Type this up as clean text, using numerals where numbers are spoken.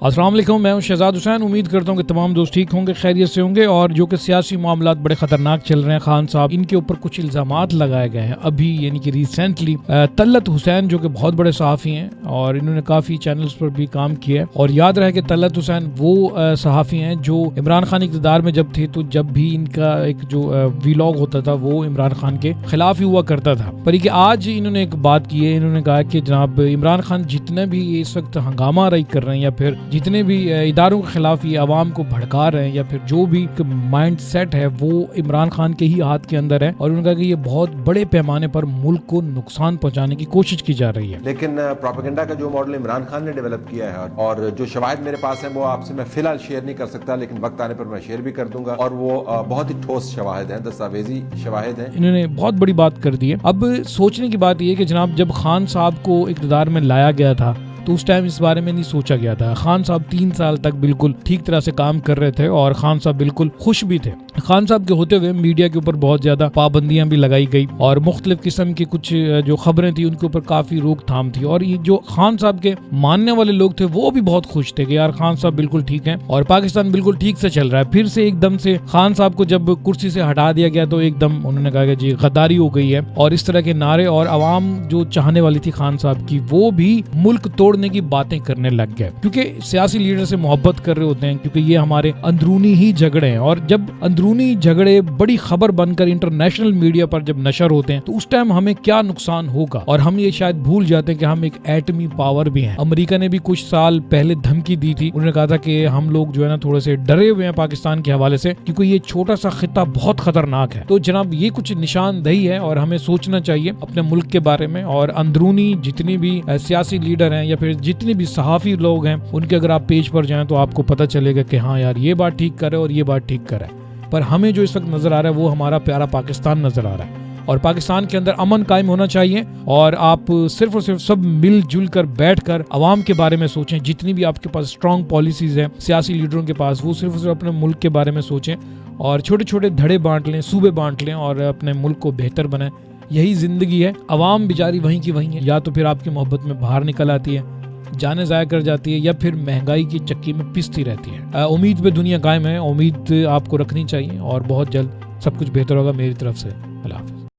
अस्सलाम वालेकुम, मैं हूं शहजाद हुसैन। उम्मीद करता हूं कि तमाम दोस्त ठीक होंगे, खैरियत से होंगे। और जो कि सियासी मामलात बड़े ख़तरनाक चल रहे हैं, खान साहब इनके ऊपर कुछ इल्ज़ामात लगाए गए हैं अभी, यानी कि रिसेंटली। तलत हुसैन जो कि बहुत बड़े सहाफ़ी हैं और इन्होंने काफ़ी चैनल्स पर भी काम किया है। और याद रहे कि तलत हुसैन वो सहाफ़ी हैं जो इमरान खान इक़्तिदार में जब थे तो जब भी इनका एक जो वीलॉग होता था वो इमरान खान के खिलाफ ही हुआ करता था। पर ये कि आज इन्होंने एक बात की है, इन्होंने कहा कि जनाब इमरान खान जितने भी इस वक्त हंगामा आराई कर रहे हैं या फिर जितने भी इदारों के खिलाफ ये आवाम को भड़का रहे हैं या फिर जो भी माइंड सेट है वो इमरान खान के ही हाथ के अंदर है। और उन्होंने कहा कि ये बहुत बड़े पैमाने पर मुल्क को नुकसान पहुंचाने की कोशिश की जा रही है। लेकिन प्रोपेगेंडा का जो मॉडल इमरान खान ने डेवलप किया है और जो शवाहिद मेरे पास है वो आपसे मैं फिलहाल शेयर नहीं कर सकता, लेकिन वक्त आने पर मैं शेयर भी कर दूंगा। और वो बहुत ही ठोस शवाहिद हैं, दस्तावेजी शवाहिद हैं। इन्होंने बहुत बड़ी बात कर दी है। अब सोचने की बात यह है कि जनाब जब खान साहब को इक़्तिदार में लाया गया था तो उस टाइम इस बारे में नहीं सोचा गया था। खान साहब 3 साल तक बिल्कुल ठीक तरह से काम कर रहे थे और खान साहब बिल्कुल खुश भी थे। खान साहब के होते हुए मीडिया के ऊपर बहुत ज्यादा पाबंदियां भी लगाई गई और मुख्तलिफ किस्म की कुछ जो खबरें थी उनके ऊपर काफी रोकथाम थी। और ये जो खान साहब के मानने वाले लोग थे वो भी बहुत खुश थे कि यार खान साहब बिल्कुल ठीक हैं और पाकिस्तान बिल्कुल ठीक से चल रहा है। फिर से एकदम से खान साहब को जब कुर्सी से हटा दिया गया तो एकदम उन्होंने कहा कि जी गद्दारी हो गई है और इस तरह के नारे, और आवाम जो चाहने वाली थी खान साहब की वो भी मुल्क तोड़ने की बातें करने लग गए, क्योंकि सियासी लीडर से मोहब्बत कर रहे होते हैं, क्योंकि ये हमारे अंदरूनी ही झगड़े हैं। और जब अंदरूनी झगड़े बड़ी खबर बनकर इंटरनेशनल मीडिया पर जब नशर होते हैं तो उस टाइम हमें क्या नुकसान होगा। और हम ये शायद भूल जाते हैं कि हम एक एटमी पावर भी हैं। अमेरिका ने भी कुछ साल पहले धमकी दी थी, उन्होंने कहा था कि हम लोग जो है ना थोड़े से डरे हुए हैं पाकिस्तान के हवाले से, क्योंकि ये छोटा सा खिता बहुत खतरनाक है। तो जनाब ये कुछ निशानदही है और हमें सोचना चाहिए अपने मुल्क के बारे में। और अंदरूनी जितनी भी सियासी लीडर हैं या फिर जितने भी सहाफी लोग हैं उनके अगर आप पेज पर जाएं तो आपको पता चलेगा कि हाँ यार ये बात ठीक कर रहे और ये बात ठीक कर रहा है। पर हमें जो इस वक्त नजर आ रहा है वो हमारा प्यारा पाकिस्तान नजर आ रहा है और पाकिस्तान के अंदर अमन कायम होना चाहिए। और आप सिर्फ और सिर्फ सब मिलजुल कर बैठ कर अवाम के बारे में सोचें। जितनी भी आपके पास स्ट्रॉन्ग पॉलिसीज हैं सियासी लीडरों के पास, वो सिर्फ और सिर्फ अपने मुल्क के बारे में सोचें और छोटे छोटे धड़े बांट लें, सूबे बांट लें और अपने मुल्क को बेहतर बनाएं। यही जिंदगी है। अवाम बेचारी वहीं की वहीं है, या तो फिर आपकी मोहब्बत में बाहर निकल आती है, जाने ज़ाया कर जाती है, या फिर महंगाई की चक्की में पिसती रहती है। उम्मीद पे दुनिया कायम है, उम्मीद आपको रखनी चाहिए और बहुत जल्द सब कुछ बेहतर होगा। मेरी तरफ से अल्लाह हाफ़िज़।